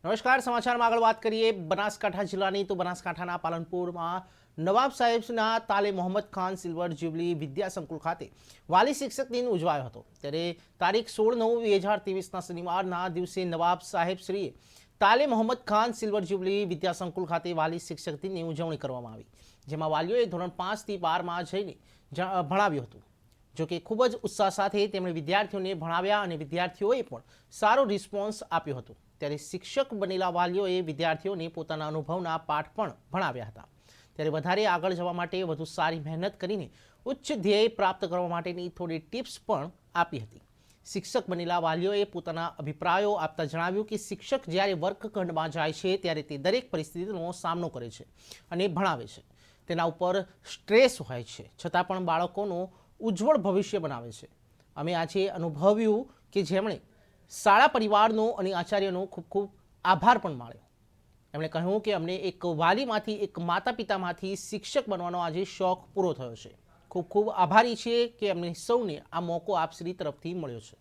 નમસ્કાર, સમાચારમાં આગળ વાત કરીએ બનાસકાંઠા જિલ્લાની તો બનાસકાંઠાના પાલનપુરમાં નવાબ સાહેબના તાલે મોહમ્મદ ખાન સિલ્વર જ્યુબલી વિદ્યા સંકુલ ખાતે વાલી શિક્ષક દિન ઉજવાયો હતો। ત્યારે તારીખ 16/9/2023ના શનિવારના દિવસે નવાબ સાહેબ શ્રીએ તાલે મોહમ્મદ ખાન સિલ્વર જ્યુબલી વિદ્યા સંકુલ ખાતે વાલી શિક્ષક દિનની ઉજવણી કરવામાં આવી, જેમાં વાલીઓએ ધોરણ 5 થી 12માં જઈને ભણાવ્યું હતું। જો કે ખૂબ જ ઉત્સાહ સાથે તેમણે વિદ્યાર્થીઓને ભણાવ્યા અને વિદ્યાર્થીઓએ પણ સારો રિસ્પોન્સ આપ્યો હતો। ત્યારે શિક્ષક બનેલા વાલીઓએ વિદ્યાર્થીઓને પોતાના અનુભવના પાઠ પણ ભણાવ્યા હતા। ત્યારે વધારે આગળ જવા માટે વધુ સારી મહેનત કરીને ઉચ્ચ ધ્યેય પ્રાપ્ત કરવા માટેની થોડી ટિપ્સ પણ આપી હતી। શિક્ષક બનેલા વાલીઓએ પોતાના અભિપ્રાયો આપતા જણાવ્યું કે શિક્ષક જ્યારે વર્ગખંડમાં જાય છે ત્યારે તે દરેક પરિસ્થિતિનો સામનો કરે છે અને ભણાવે છે। તેના ઉપર સ્ટ્રેસ હોય છે, છતાં પણ બાળકોનો ઉજ્જવળ ભવિષ્ય બનાવે છે। અમે આજે અનુભવ્યું કે જેમણે શાળા પરિવારનો અને આચાર્યનો ખૂબ ખૂબ આભાર પણ માન્યો। એમણે કહ્યું કે અમને એક વાલીમાંથી, એક માતા પિતામાંથી શિક્ષક બનવાનો આજે શોખ પૂરો થયો છે। ખૂબ ખૂબ આભારી છીએ કે અમને સૌને આ મોકો આપશ્રી તરફથી મળ્યો છે।